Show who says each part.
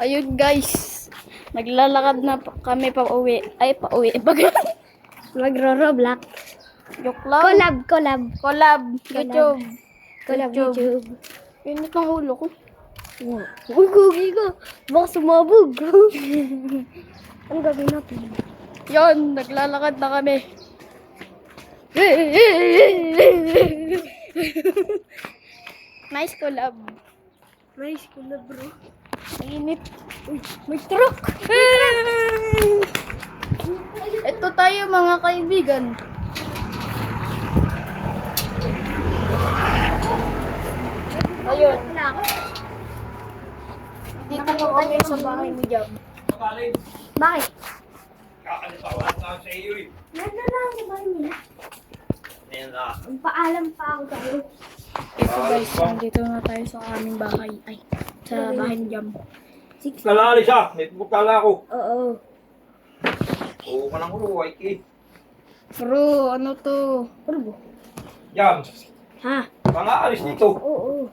Speaker 1: Ayun guys. Naglalakad na kami pa uwi. Ay, pa uwi.
Speaker 2: Magro-roblox.
Speaker 1: Joke lang.
Speaker 2: Collab.
Speaker 1: Collab. YouTube.
Speaker 2: Collab YouTube.
Speaker 1: Init ang ulo ko.
Speaker 2: Uy, gugi ko. Baka sumabog. Ano gagawin natin?
Speaker 1: Yon, naglalakad na kami. Nice collab.
Speaker 2: Nice collab, bro.
Speaker 1: Init.
Speaker 2: Uy, may truck.
Speaker 1: Ito tayo mga kaibigan. Ayun.
Speaker 2: Wala ako.
Speaker 1: Dito po kami sa bahay ni Jam.
Speaker 2: Bakit?
Speaker 3: Kakalitawan na sa iyo eh.
Speaker 2: Nandun na ako sa bahay nila.
Speaker 3: Ayan na.
Speaker 2: Paalam pa ako sa'yo.
Speaker 1: Ito guys, nandito na tayo sa aming bahay. Ay, sa bahay ni Jam.
Speaker 3: Kalali siya. May puputala ako.
Speaker 2: Oo.
Speaker 3: Oo ka lang ulo. Ay ki.
Speaker 1: Bro, ano to?
Speaker 2: Ano ba?
Speaker 3: Yan.
Speaker 2: Ha?
Speaker 3: Mga alis dito.
Speaker 2: Oo.